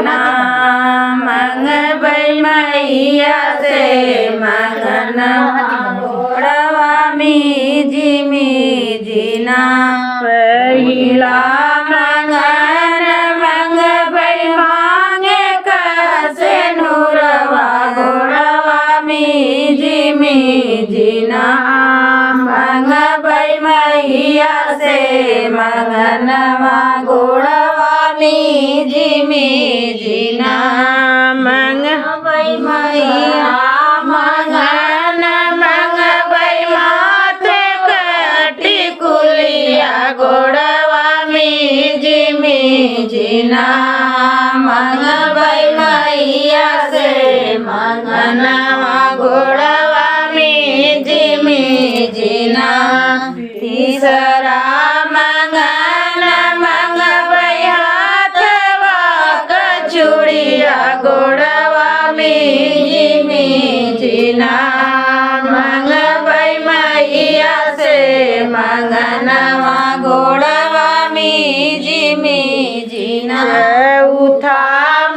जीना मंगबै मैया से मंगना गोड़वा मीजी मीजीना पहिला मंगन मंगबै मांगे कसे नूरवा गोड़वा मीजी मीजीना मंगबै मैया से मंगनवा गोड़वा मीजी मीजीना मंगबै मैया मंगन मंगबै माथे कटी कुलिया गोड़वा मीजी मीजीना मंगबै मैया से मंगनवा गोड़वा मीजी मीजीना तीसरा मंगन मंगबै हाथवा कचूड़िया गोड़वा मीजी मीजीना मंगबै मैया से मंगनवा गोड़वा मीजी मीजीना उठा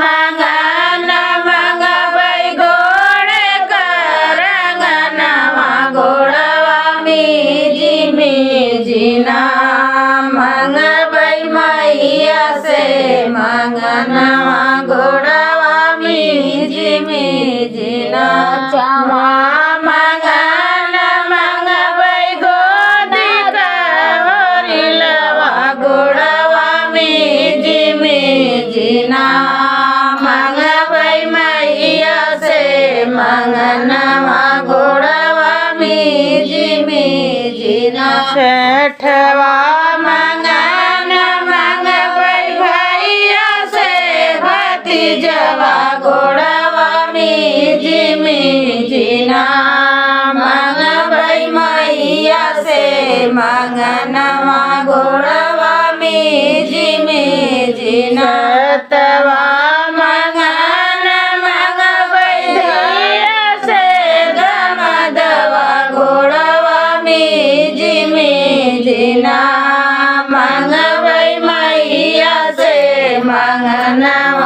मंगन मंगबै गोड़ करंगनवा गोड़वा मीजी मीजीना मंगबै मैया से मंगनवा गोड़वा मीजी मीजीना चवा मंगन मंगबै गोदी कवरिलवा गोड़वा मीजी मीजीना मंगबै मैया से मंगनवा गोड़वा मीजी मीजीना छठवा मंगन मंगबै भैया से भतीजवा गोड़वा मीजी मीजीना मंगबै मैया से मंगनवा गोड़वा मीजी मीजीना तवा मंगन मंगबै धैया से गमदवा गोड़वा मीजी मीजीना मंगबै मैया से मंगनवा